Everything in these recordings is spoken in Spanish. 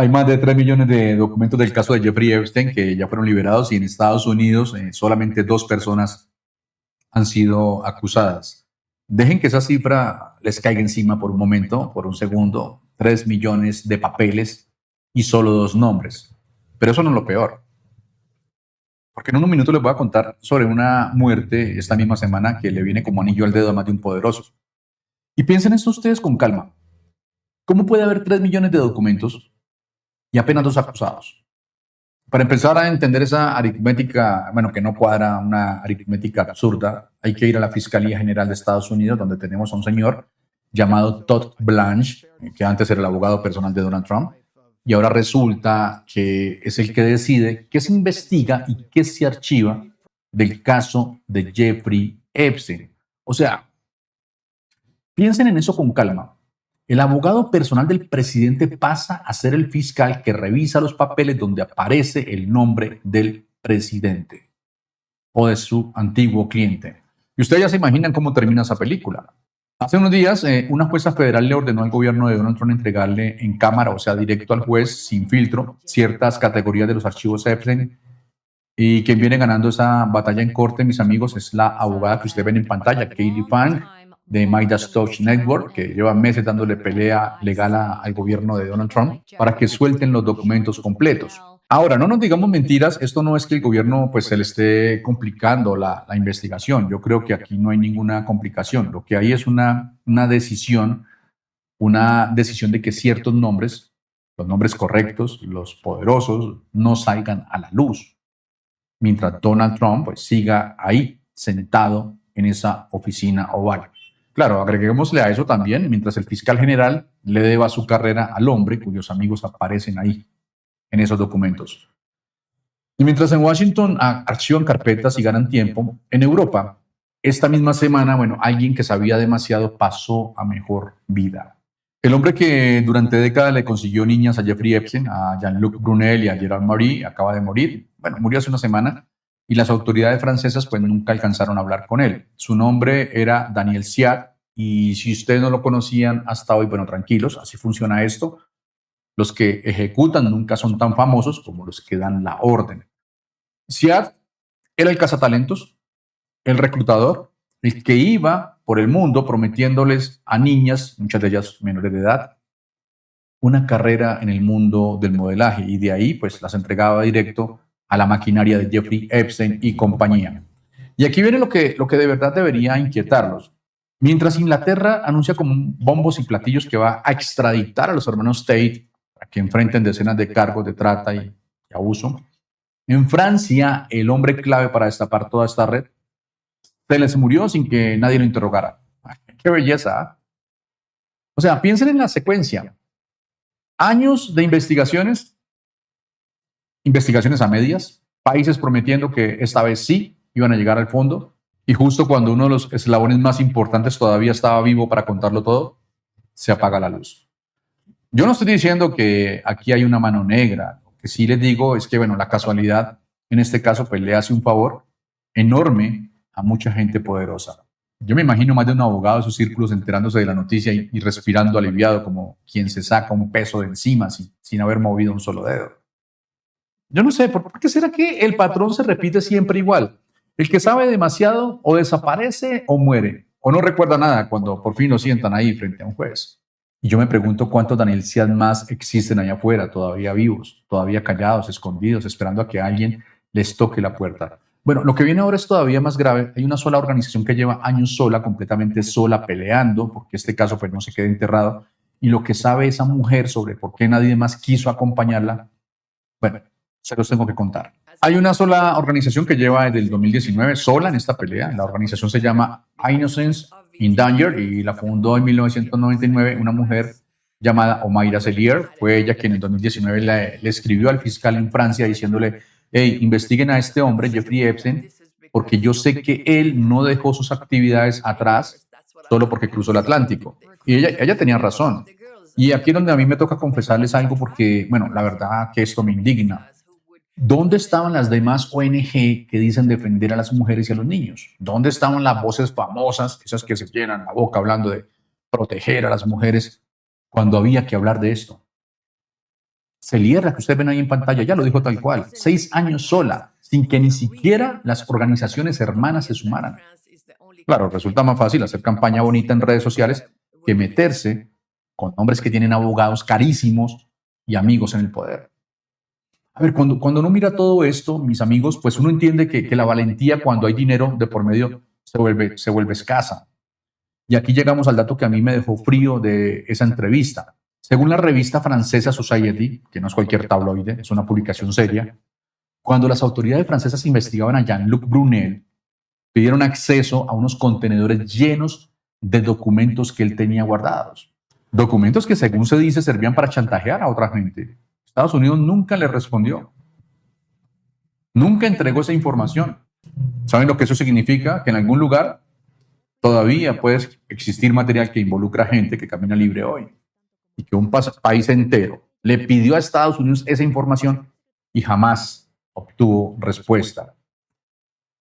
Hay más de 3 millones de documentos del caso de Jeffrey Epstein que ya fueron liberados y en Estados Unidos solamente 2 personas han sido acusadas. Dejen que esa cifra les caiga encima por un momento, por un segundo. 3 millones de papeles y solo 2 nombres. Pero eso no es lo peor. Porque en unos minutos les voy a contar sobre una muerte esta misma semana que le viene como anillo al dedo a más de un poderoso. Y piensen esto ustedes con calma. ¿Cómo puede haber 3 millones de documentos y apenas 2 acusados? Para empezar a entender esa aritmética, bueno, que no cuadra, una aritmética absurda, hay que ir a la Fiscalía General de Estados Unidos, donde tenemos a un señor llamado Todd Blanche, que antes era el abogado personal de Donald Trump, y ahora resulta que es el que decide qué se investiga y qué se archiva del caso de Jeffrey Epstein. O sea, piensen en eso con calma. El abogado personal del presidente pasa a ser el fiscal que revisa los papeles donde aparece el nombre del presidente o de su antiguo cliente. Y ustedes ya se imaginan cómo termina esa película. Hace unos días, una jueza federal le ordenó al gobierno de Donald Trump entregarle en cámara, o sea, directo al juez, sin filtro, ciertas categorías de los archivos Epstein. Y quien viene ganando esa batalla en corte, mis amigos, es la abogada que ustedes ven en pantalla, Katie Fang, de Midas Touch Network, que lleva meses dándole pelea legal al gobierno de Donald Trump para que suelten los documentos completos. Ahora, no nos digamos mentiras, esto no es que el gobierno pues se le esté complicando la investigación. Yo creo que aquí no hay ninguna complicación. Lo que hay es una decisión de que ciertos nombres, los nombres correctos, los poderosos, no salgan a la luz mientras Donald Trump pues, siga ahí sentado en esa oficina oval. Claro, agreguémosle a eso también, mientras el fiscal general le deba su carrera al hombre cuyos amigos aparecen ahí en esos documentos. Y mientras en Washington archivan carpetas y ganan tiempo, en Europa, esta misma semana, bueno, alguien que sabía demasiado pasó a mejor vida. El hombre que durante décadas le consiguió niñas a Jeffrey Epstein, a Jean-Luc Brunel y a Gerard Marie, acaba de morir. Bueno, murió hace una semana y las autoridades francesas pues nunca alcanzaron a hablar con él. Su nombre era Daniel Siat y si ustedes no lo conocían hasta hoy, bueno, tranquilos, así funciona esto. Los que ejecutan nunca son tan famosos como los que dan la orden. Siat era el cazatalentos, el reclutador, el que iba por el mundo prometiéndoles a niñas, muchas de ellas menores de edad, una carrera en el mundo del modelaje y de ahí pues las entregaba directo a la maquinaria de Jeffrey Epstein y compañía. Y aquí viene lo que de verdad debería inquietarlos. Mientras Inglaterra anuncia con bombos y platillos que va a extraditar a los hermanos Tate para que enfrenten decenas de cargos de trata y abuso, en Francia el hombre clave para destapar toda esta red se les murió sin que nadie lo interrogara. ¡Qué belleza! ¿Eh? O sea, piensen en la secuencia. Años de investigaciones a medias, países prometiendo que esta vez sí iban a llegar al fondo, y justo cuando uno de los eslabones más importantes todavía estaba vivo para contarlo todo, se apaga la luz. Yo no estoy diciendo que aquí hay una mano negra, lo que sí les digo es que, bueno, la casualidad en este caso pues le hace un favor enorme a mucha gente poderosa. Yo me imagino más de un abogado en sus círculos enterándose de la noticia y respirando aliviado como quien se saca un peso de encima sin haber movido un solo dedo. Yo no sé, ¿por qué será que el patrón se repite siempre igual? El que sabe demasiado o desaparece o muere, o no recuerda nada cuando por fin lo sientan ahí frente a un juez. Y yo me pregunto cuántos Daniel Sean más existen allá afuera, todavía vivos, todavía callados, escondidos, esperando a que alguien les toque la puerta. Bueno, lo que viene ahora es todavía más grave. Hay una sola organización que lleva años sola, completamente sola, peleando, porque este caso pues no se quede enterrado. Y lo que sabe esa mujer sobre por qué nadie más quiso acompañarla, bueno, se los tengo que contar. Hay una sola organización que lleva desde el 2019 sola en esta pelea. La organización se llama Innocence in Danger y la fundó en 1999 una mujer llamada Omaira Selier. Fue ella quien en 2019 le escribió al fiscal en Francia diciéndole, hey, investiguen a este hombre, Jeffrey Epstein, porque yo sé que él no dejó sus actividades atrás solo porque cruzó el Atlántico. Y ella tenía razón. Y aquí es donde a mí me toca confesarles algo porque, bueno, la verdad que esto me indigna. ¿Dónde estaban las demás ONG que dicen defender a las mujeres y a los niños? ¿Dónde estaban las voces famosas, esas que se llenan la boca hablando de proteger a las mujeres cuando había que hablar de esto? Celier, la que ustedes ven ahí en pantalla, ya lo dijo tal cual, 6 años sola, sin que ni siquiera las organizaciones hermanas se sumaran. Claro, resulta más fácil hacer campaña bonita en redes sociales que meterse con hombres que tienen abogados carísimos y amigos en el poder. A ver, cuando uno mira todo esto, mis amigos, pues uno entiende que la valentía cuando hay dinero de por medio se vuelve escasa. Y aquí llegamos al dato que a mí me dejó frío de esa entrevista. Según la revista francesa Society, que no es cualquier tabloide, es una publicación seria, cuando las autoridades francesas investigaban a Jean-Luc Brunel, pidieron acceso a unos contenedores llenos de documentos que él tenía guardados. Documentos que, según se dice, servían para chantajear a otra gente. Estados Unidos nunca le respondió, nunca entregó esa información. ¿Saben lo que eso significa? Que en algún lugar todavía puede existir material que involucra gente que camina libre hoy y que un país entero le pidió a Estados Unidos esa información y jamás obtuvo respuesta.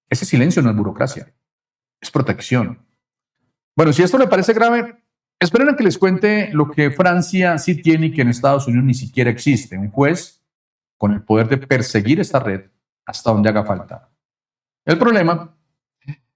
Ese silencio no es burocracia, es protección. Bueno, si esto le parece grave, esperen a que les cuente lo que Francia sí tiene y que en Estados Unidos ni siquiera existe. Un juez con el poder de perseguir esta red hasta donde haga falta. El problema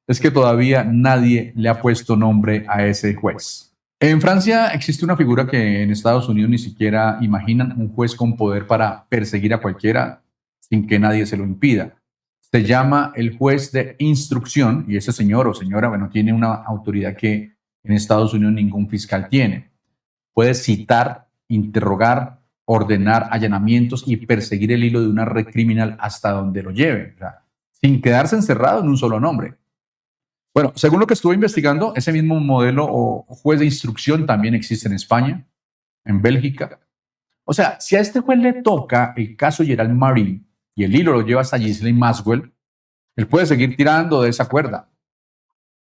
es que todavía nadie le ha puesto nombre a ese juez. En Francia existe una figura que en Estados Unidos ni siquiera imaginan, un juez con poder para perseguir a cualquiera sin que nadie se lo impida. Se llama el juez de instrucción y ese señor o señora, bueno, tiene una autoridad que en Estados Unidos ningún fiscal tiene. Puede citar, interrogar, ordenar allanamientos y perseguir el hilo de una red criminal hasta donde lo lleve, o sea, sin quedarse encerrado en un solo nombre. Bueno, según lo que estuve investigando, ese mismo modelo o juez de instrucción también existe en España, en Bélgica. O sea, si a este juez le toca el caso Gerald Marín y el hilo lo lleva hasta Ghislaine Maxwell, él puede seguir tirando de esa cuerda.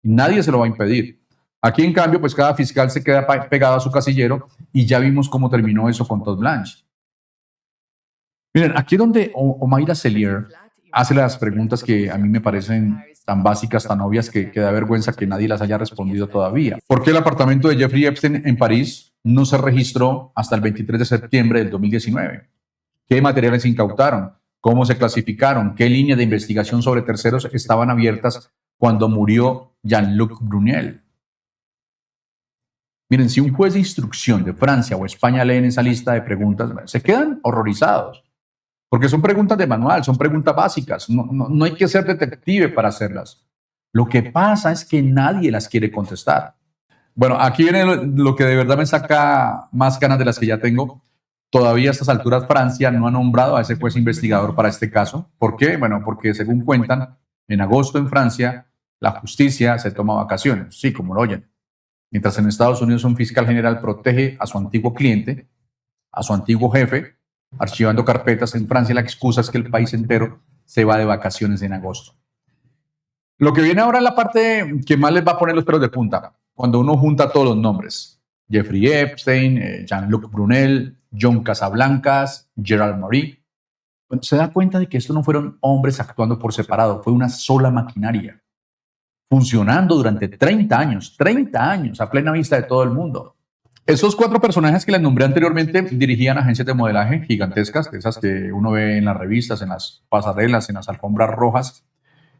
Nadie se lo va a impedir. Aquí, en cambio, pues cada fiscal se queda pegado a su casillero y ya vimos cómo terminó eso con Todd Blanche. Miren, aquí es donde Omaira Celier hace las preguntas que a mí me parecen tan básicas, tan obvias, que da vergüenza que nadie las haya respondido todavía. ¿Por qué el apartamento de Jeffrey Epstein en París no se registró hasta el 23 de septiembre del 2019? ¿Qué materiales incautaron? ¿Cómo se clasificaron? ¿Qué líneas de investigación sobre terceros estaban abiertas cuando murió Jean-Luc Brunel? Miren, si un juez de instrucción de Francia o España leen esa lista de preguntas, se quedan horrorizados, porque son preguntas de manual, son preguntas básicas, no hay que ser detective para hacerlas. Lo que pasa es que nadie las quiere contestar. Bueno, aquí viene lo que de verdad me saca más ganas de las que ya tengo. Todavía a estas alturas Francia no ha nombrado a ese juez investigador para este caso. ¿Por qué? Bueno, porque según cuentan, en agosto en Francia la justicia se toma vacaciones, sí, como lo oyen. Mientras en Estados Unidos un fiscal general protege a su antiguo cliente, a su antiguo jefe, archivando carpetas. En Francia la excusa es que el país entero se va de vacaciones en agosto. Lo que viene ahora es la parte que más les va a poner los pelos de punta, cuando uno junta todos los nombres. Jeffrey Epstein, Jean-Luc Brunel, John Casablancas, Gerald Marie. Bueno, se da cuenta de que estos no fueron hombres actuando por separado, fue una sola maquinaria, funcionando durante 30 años, a plena vista de todo el mundo. Esos 4 personajes que les nombré anteriormente dirigían agencias de modelaje gigantescas, de esas que uno ve en las revistas, en las pasarelas, en las alfombras rojas.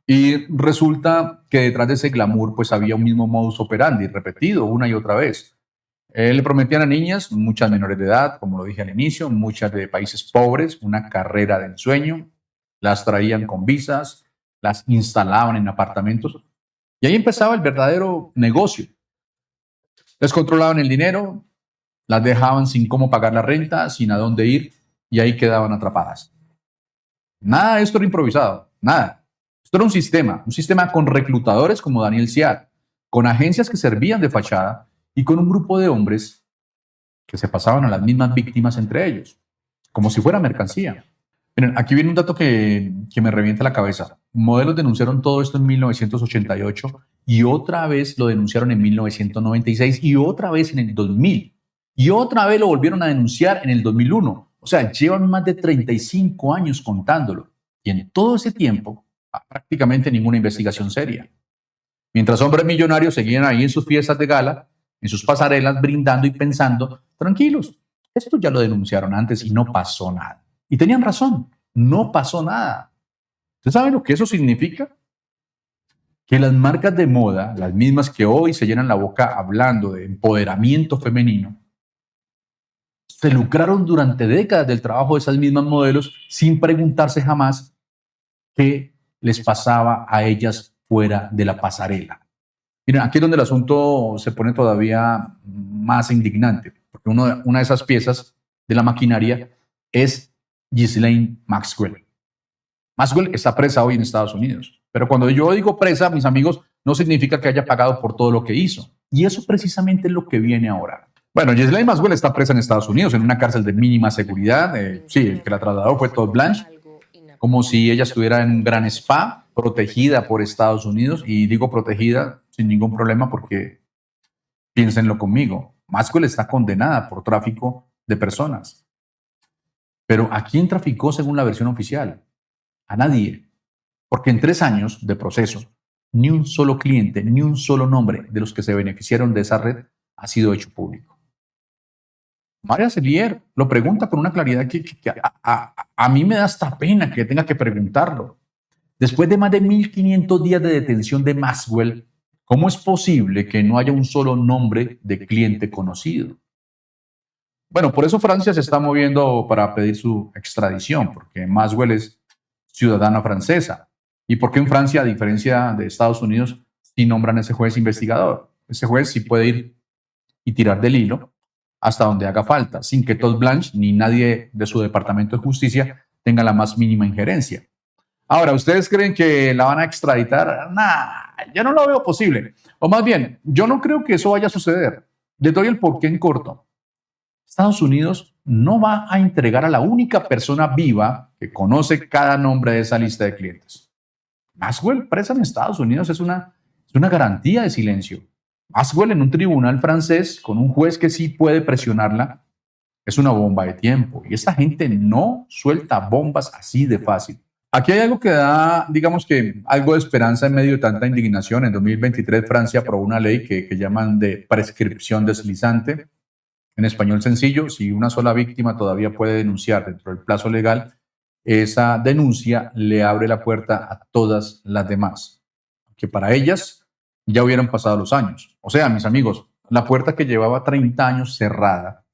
Y resulta que detrás de ese glamour pues había un mismo modus operandi, repetido una y otra vez. Le prometían a niñas, muchas menores de edad, como lo dije al inicio, muchas de países pobres, una carrera de ensueño, las traían con visas, las instalaban en apartamentos y ahí empezaba el verdadero negocio. Les controlaban el dinero, las dejaban sin cómo pagar la renta, sin a dónde ir y ahí quedaban atrapadas. Nada de esto era improvisado, nada. Esto era un sistema con reclutadores como Daniel Siad, con agencias que servían de fachada y con un grupo de hombres que se pasaban a las mismas víctimas entre ellos, como si fuera mercancía. Miren, aquí viene un dato que me revienta la cabeza. Modelos denunciaron todo esto en 1988 y otra vez lo denunciaron en 1996 y otra vez en el 2000 y otra vez lo volvieron a denunciar en el 2001. O sea, llevan más de 35 años contándolo y en todo ese tiempo prácticamente ninguna investigación seria. Mientras hombres millonarios seguían ahí en sus fiestas de gala, en sus pasarelas, brindando y pensando tranquilos, Esto ya lo denunciaron antes y no pasó nada. Y tenían razón, no pasó nada. ¿Ustedes saben lo que eso significa? Que las marcas de moda, las mismas que hoy se llenan la boca hablando de empoderamiento femenino, se lucraron durante décadas del trabajo de esas mismas modelos sin preguntarse jamás qué les pasaba a ellas fuera de la pasarela. Miren, aquí es donde el asunto se pone todavía más indignante, porque una de esas piezas de la maquinaria es Ghislaine Maxwell. Maxwell está presa hoy en Estados Unidos, pero cuando yo digo presa, mis amigos, no significa que haya pagado por todo lo que hizo. Y eso precisamente es lo que viene ahora. Bueno, Ghislaine Maxwell está presa en Estados Unidos, en una cárcel de mínima seguridad. Sí, el que la trasladó fue Todd Blanche, como si ella estuviera en un gran spa, protegida por Estados Unidos. Y digo protegida sin ningún problema porque, piénsenlo conmigo, Maxwell está condenada por tráfico de personas. Pero ¿a quién traficó según la versión oficial? A nadie. Porque en 3 años de proceso, ni un solo cliente, ni un solo nombre de los que se beneficiaron de esa red ha sido hecho público. María Celier lo pregunta con una claridad que a mí me da hasta pena que tenga que preguntarlo. Después de más de 1.500 días de detención de Maxwell, ¿cómo es posible que no haya un solo nombre de cliente conocido? Bueno, por eso Francia se está moviendo para pedir su extradición, porque Maxwell es ciudadana francesa. ¿Y por qué en Francia, a diferencia de Estados Unidos, sí nombran a ese juez investigador? Ese juez sí puede ir y tirar del hilo hasta donde haga falta, sin que Todd Blanche ni nadie de su departamento de justicia tenga la más mínima injerencia. Ahora, ¿ustedes creen que la van a extraditar? Nah, yo no lo veo posible. O más bien, yo no creo que eso vaya a suceder. Les doy el porqué en corto. Estados Unidos no va a entregar a la única persona viva que conoce cada nombre de esa lista de clientes. Maxwell presa en Estados Unidos es una garantía de silencio. Maxwell en un tribunal francés con un juez que sí puede presionarla es una bomba de tiempo. Y esta gente no suelta bombas así de fácil. Aquí hay algo que da, digamos que algo de esperanza en medio de tanta indignación. En 2023 Francia aprobó una ley que llaman de prescripción deslizante. En español sencillo, si una sola víctima todavía puede denunciar dentro del plazo legal, esa denuncia le abre la puerta a todas las demás, que para ellas ya hubieran pasado los años. O sea, mis amigos, la puerta que llevaba 30 años cerrada,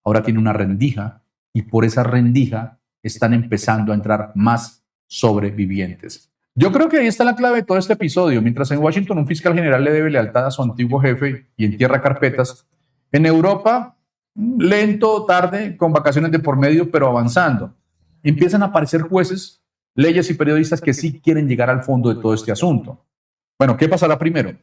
ahora tiene una rendija y por esa rendija están empezando a entrar más sobrevivientes. Yo creo que ahí está la clave de todo este episodio. Mientras en Washington un fiscal general le debe lealtad a su antiguo jefe y entierra carpetas, en Europa, lento, tarde, con vacaciones de por medio, pero avanzando. Empiezan a aparecer jueces, leyes y periodistas que sí quieren llegar al fondo de todo este asunto. Bueno, ¿qué pasará primero?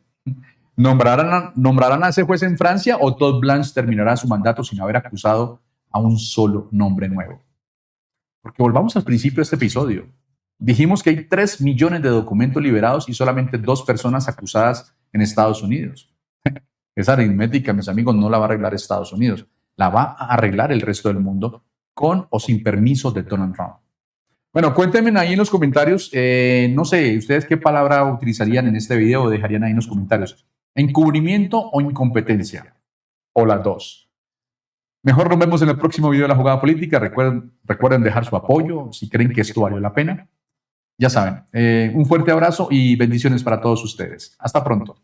¿Nombrarán a ese juez en Francia o Todd Blanche terminará su mandato sin haber acusado a un solo nombre nuevo? Porque volvamos al principio de este episodio. Dijimos que hay 3 millones de documentos liberados y solamente 2 personas acusadas en Estados Unidos. Esa aritmética, mis amigos, no la va a arreglar Estados Unidos. La va a arreglar el resto del mundo con o sin permiso de Donald Trump. Bueno, cuéntenme ahí en los comentarios, no sé, ustedes qué palabra utilizarían en este video o dejarían ahí en los comentarios. ¿Encubrimiento o incompetencia? O las dos. Mejor nos vemos en el próximo video de La Jugada Política. Recuerden dejar su apoyo si creen que esto valió la pena. Ya saben, un fuerte abrazo y bendiciones para todos ustedes. Hasta pronto.